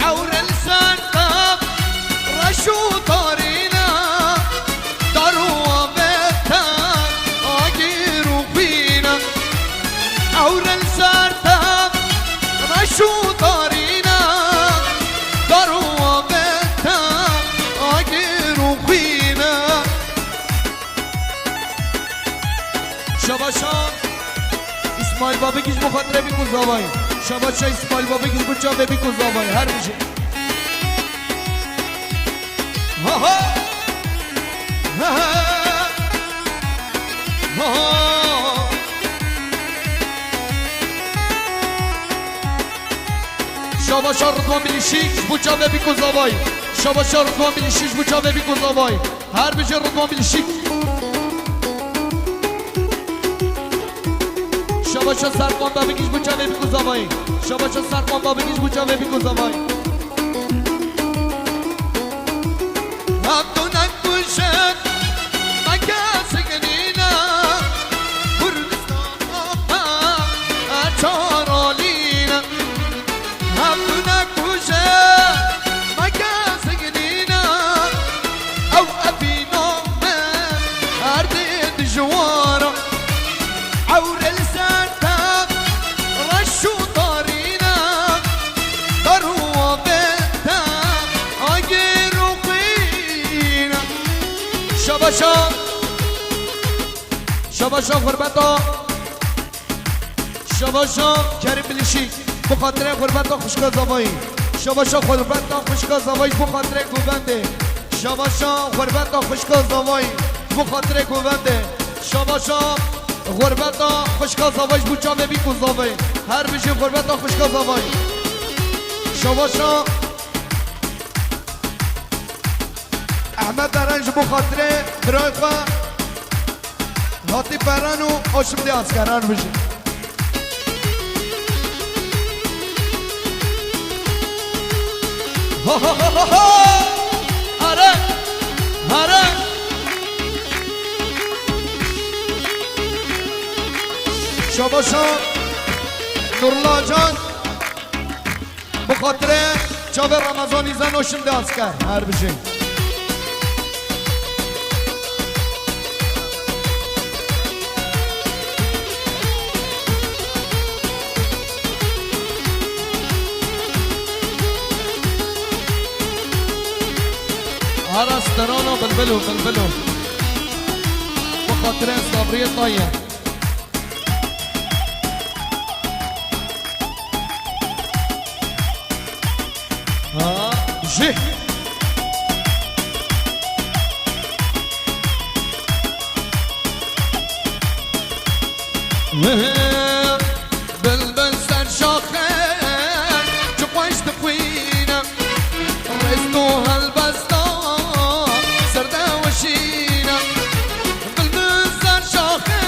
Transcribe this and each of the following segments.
عور لسان طاب رشو طارينا داروا بيتا اجيروا فينا عور لسان طاب رشو طارينا داروا بيتا اجيروا فينا شباشان اسماعیل بابی کیش مخاطره بی کوزاوای شباشه اسماعیل بابی کیش بچا بی کوزاوای هر میشه ها ها ها شباشه رضوان بلیشیک بچا بی کوزاوای شباشه رضوان بلیشیک بچا بی کوزاوای هر میشه رضوان بلیشیک شباشا سرقان با بگیش بچه بی کوزاوایی شباشا سرقان با بگیش بچه بی کوزاوایی عبدونک بوشک مکه سگنینا کردستان اچارالینا عبدونک بوشک مکه سگنینا او ابینا من اردید جوارا عور لسان تاب رشو طارينا ضروا بيتا اجيروا فينا شباشا شباشا غربتا شباشا كريم بلشي بخاطر غربتا خوشگاه زوایی شباشا غربتا خوشگاه زوایی بخاطر گوبنده شباشا غربتا خوشگاه زوایی بخاطر گوبنده شباشا غربتا خوشگاه زواج بوچا بی کوزاوی هر بیشی غربتا خوشگاه زواج شباشا احمد درنج بخاطره برای خواه هاتی پرانو آشم دی اسکر هر بیشی ها ها ها ها هره هره شباشا نورلا جان بخاطر چاوه رمضانی زن و شمده اسکر هر بشه هر استرانو بلبلو بلبلو بخاطر صبریه طایه جه بلبل سر شاخه چو خوش تخوینم رستو هالبستا سرده وشینم بلبل سر شاخه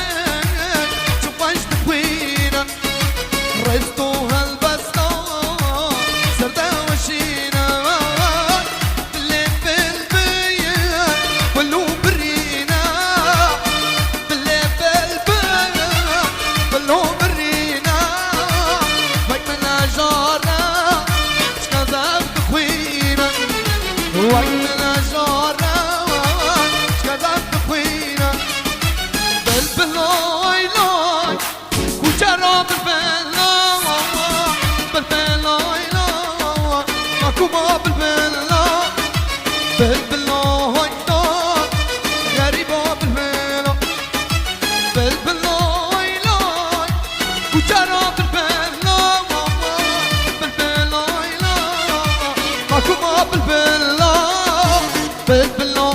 چو خوش تخوینم رستو هالبستا سرده وشینم وقتنا جارنا شكذب تخوينا بالبلوي لوي وجرى بالبلوي بالبلوي لوي ماكو ما بالبلوي بالبلوي لوي غريبة بالبلوي بالبلوي لوي وجرى بالبلوي بالبلوي لوي ماكو ما بالبلوي بالبلوي